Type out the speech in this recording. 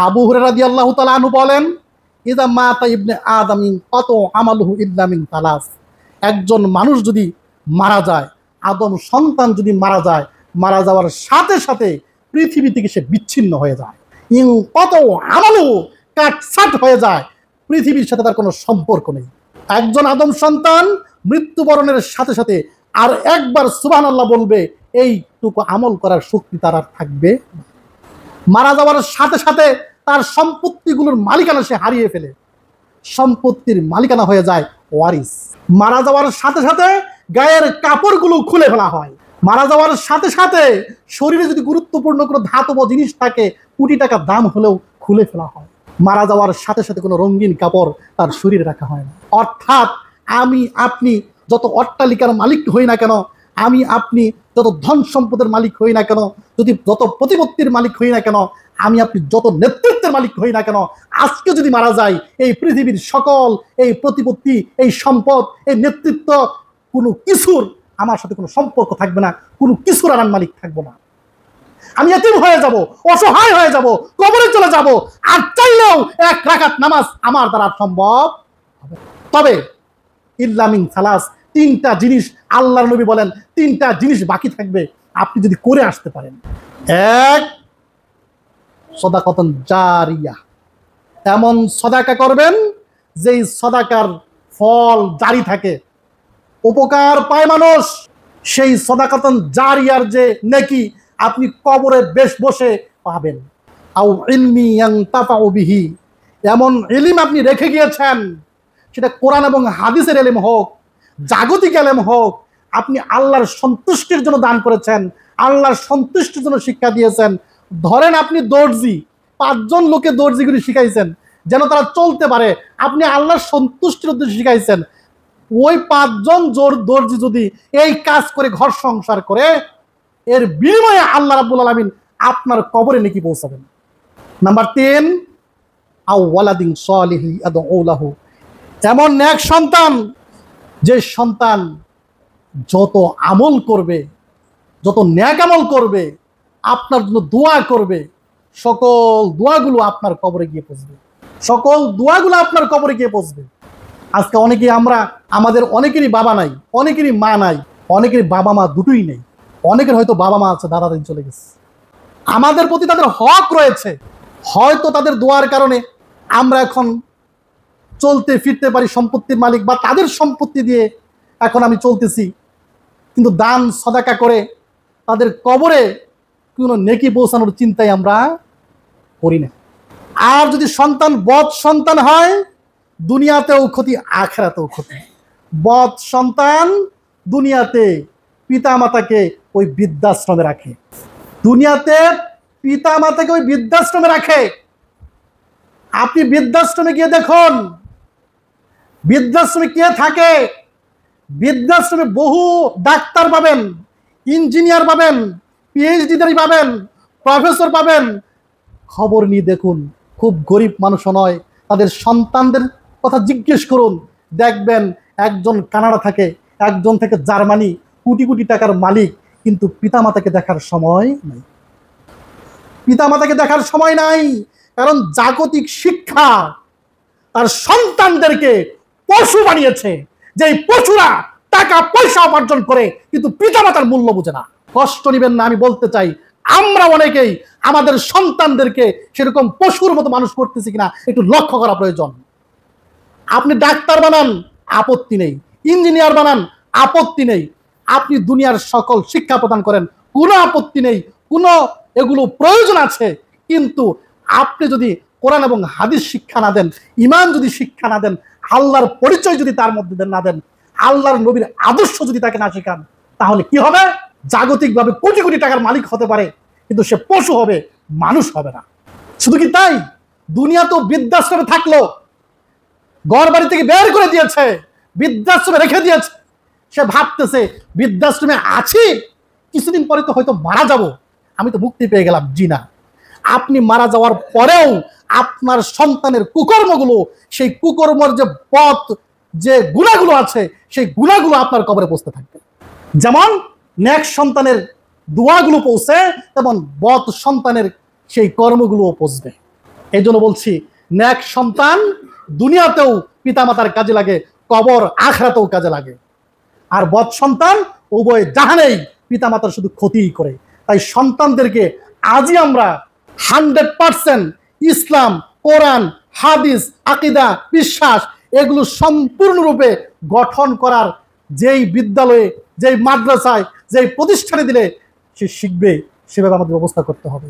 আবু হুরায়রা রাদিয়াল্লাহু তাআলা আনহু বলেন, ইযা মাতা ইবনে আদম ইনকাতা আমালুহু ইল্লা মিন সালাস। একজন মানুষ যদি মারা যায়, আদম সন্তান যদি মারা যায়, মারা যাওয়ার সাথে সাথে পৃথিবী থেকে সে বিচ্ছিন্ন হয়ে যায়। ইনকাতা আমালুহু, কাটছাট হয়ে যায়, পৃথিবীর সাথে তার কোনো সম্পর্ক নেই। একজন আদম সন্তান মৃত্যুবরণের সাথে সাথে আর একবার সুবহানাল্লাহ বলবে, এইটুকু আমল করার শক্তি তার আর থাকবে। মারা যাওয়ার সাথে সাথে তার সম্পত্তিগুলোর মালিকানা সে হারিয়ে ফেলে, সম্পত্তির মালিকানা হয়ে যায় ওয়ারিস। মারা যাওয়ার সাথে সাথে গায়ের কাপড়গুলো খুলে ফেলা হয়। মারা যাওয়ার সাথে সাথে শরীরে যদি গুরুত্বপূর্ণ কোনো ধাতব জিনিস থাকে, কোটি টাকা দাম হলেও খুলে ফেলা হয়। মারা যাওয়ার সাথে সাথে কোনো রঙিন কাপড় তার শরীরে রাখা হয় না। অর্থাৎ আমি আপনি যত অট্টালিকার মালিক হই না কেন, আমি আপনি যত ধন সম্পদের মালিক হই না কেন, যত প্রতিপত্তির মালিক হই না কেন, আমি আপনি যত নেতৃত্বের মালিক হই না কেন, আজকে যদি মারা যায়, এই পৃথিবীর সকল এই প্রতিপত্তি, এই সম্পদ, এই নেতৃত্ব, কোনো কিছুর আমার সাথে কোনো সম্পর্ক থাকবে না, কোনো কিছুর আর মালিক থাকবো না। আমি এতিম হয়ে যাব, অসহায় হয়ে যাব, কবরে চলে যাব, আর চাইলেও এক রাকাত নামাজ আমার দ্বারা সম্ভব হবে। তবে ইল্লা মিন সালাস, তিনটা জিনিস আল্লাহর নবী বলেন, তিনটা জিনিস বাকি থাকবে আপনি যদি করে আসতে পারেন। এক, সাদাকাতুন জারিয়া, এমন সাদাকা করবেন যেই সাদাকার ফল জারি থাকে, উপকার পায় মানুষ। সেই সাদাকাতুন জারিয়ার যে নেকি আপনি কবরে বেশ বসে পাবেন। আও ইলমি ইয়ানতাফাউ বিহি, এমন ইলম আপনি রেখে গিয়েছেন, সেটা কোরআন এবং হাদিসের ইলম হোক, জাগতিক ইলম হোক, আপনি আল্লাহর সন্তুষ্টির জন্য দান করেছেন, আল্লাহর সন্তুষ্টির জন্য শিক্ষা দিয়েছেন। ধরেন আপনি দর্জি, 5 জন লোকে দর্জিগুলি শিখাইছেন যেন তারা চলতে পারে, আপনি আল্লাহর সন্তুষ্টির উদ্দেশ্যে শিখাইছেন। ওই 5 জন দর্জি যদি এই কাজ করে ঘর সংসার করে, এর বিনিময়ে আল্লাহ রাব্বুল আলামিন আপনার কবরে নেকি পৌঁছাবেন। নাম্বার 3, আও ওয়ালাদিন সালিহি আদউ লাহু, এমন নেক সন্তান, যে সন্তান যত আমল করবে, যত নেক আমল করবে, আপনার জন্য দোয়া করবে, সকল দোয়াগুলো আপনার কবরে গিয়ে পৌঁছবে, সকল দোয়াগুলো আপনার কবরে গিয়ে পৌঁছবে। আজকে অনেকেই আমাদের অনেকেরই বাবা নাই, অনেকেরই মা নাই, অনেকেরই বাবা মা দুটোই নেই, অনেকের হয়তো বাবা মা আছে, দাদা দিন চলে গেছে। আমাদের প্রতি তাদের হক রয়েছে, হয়তো তাদের দোয়ার কারণে আমরা এখন চলতে ফিরতে পারি, সম্পত্তির মালিক, বা তাদের সম্পত্তি দিয়ে এখন আমি চলতেছি, কিন্তু দান সাদাকা করে তাদের কবরে কোনো নেকি পৌঁছানোর চিন্তাই আমরা করি না। আর যদি সন্তান বদ সন্তান হয়, দুনিয়াতেও ক্ষতি, আখিরাতেও ক্ষতি। বদ সন্তান দুনিয়াতে পিতা মাতাকে ওই বৃদ্ধাশ্রমে রাখে, দুনিয়াতে পিতা মাতাকে ওই বৃদ্ধাশ্রমে রাখে। আপনি বৃদ্ধাশ্রমে গিয়ে দেখুন, বৃদ্ধাশ্রমে কে থাকে? বৃদ্ধাশ্রমে বহু ডাক্তার পাবেন, ইঞ্জিনিয়ার পাবেন, পিএইচডিধারী পাবেন, প্রফেসর পাবেন। খবর নিয়ে দেখুন, খুব গরিব মানুষও নয়, তাদের সন্তানদের কথা জিজ্ঞেস করুন, দেখবেন একজন কানাডা থাকে, একজন থেকে জার্মানি, কোটি কোটি টাকার মালিক, কিন্তু পিতামাতাকে দেখার সময় নাই। পিতামাতাকে দেখার সময় নাই, কারণ জাগতিক শিক্ষা তার সন্তানদেরকে পশু বানিয়েছে, যে পশুরা টাকা পয়সা উপার্জন করে কিন্তু পিতামাতার মূল্য বুঝে না। কষ্ট নেবেন না, আমি বলতে চাই আমরা অনেকেই আমাদের সন্তানদেরকে সেরকম পশুর মতো মানুষ করতেছি কিনা একটু লক্ষ্য করা প্রয়োজন। আপনি ডাক্তার বানান, আপত্তি নেই, ইঞ্জিনিয়ার বানান, আপত্তি নেই, আপনি দুনিয়ার সকল শিক্ষা প্রদান করেন, কোনো আপত্তি নেই, কোনো এগুলো প্রয়োজন আছে। কিন্তু আপনি যদি কোরআন এবং হাদিস শিক্ষা না দেন, ইমান যদি শিক্ষা না দেন, আল্লাহর পরিচয় যদি তার মধ্যে না দেন, আল্লাহর নবীর আদর্শ যদি তাকে না শেখান, তাহলে কি হবে? জাগতিকভাবে কোটি কোটি টাকার মালিক হতে পারে, কিন্তু সে পশু হবে, মানুষ হবে না। শুধু কি তাই, দুনিয়া তো বৃদ্ধাশ্রমে থাকলো, ঘর বাড়ি থেকে বের করে দিয়েছে, বৃদ্ধাশ্রমে রেখে দিয়েছে, সে ভাবতেছে বৃদ্ধাশ্রমে আছি, কিছুদিন পরে তো হয়তো মারা যাব, আমি তো মুক্তি পেয়ে গেলাম। জি না, আপনি মারা যাওয়ার পরেও আপনার সন্তানের কুকর্মগুলো, সেই কুকর্মের যে পথ, যে গুণাগুলো আছে, সেই গুণাগুলো আপনার কবরে পৌঁছতে থাকবে। যেমন নেক সন্তানের দোয়াগুলো পৌঁছে, তেমন বদ সন্তানের সেই কর্মগুলোও পৌঁছবে। এই জন্য বলছি, ন্যাক সন্তান দুনিয়াতেও পিতামাতার কাজে লাগে, কবর আখিরাতেও কাজে লাগে। আর বদ সন্তান উভয় জাহানেই পিতামাতার শুধু ক্ষতিই করে। তাই সন্তানদেরকে আজই আমরা 100% ইসলাম, কোরআন, হাদিস, আকীদা, বিশ্বাস এগুলো সম্পূর্ণরূপে গঠন করার যেই বিদ্যালয়ে, যেই মাদ্রাসায়, যেই প্রতিষ্ঠানে দিলে সে শিখবে, সেভাবে আমাদের ব্যবস্থা করতে হবে।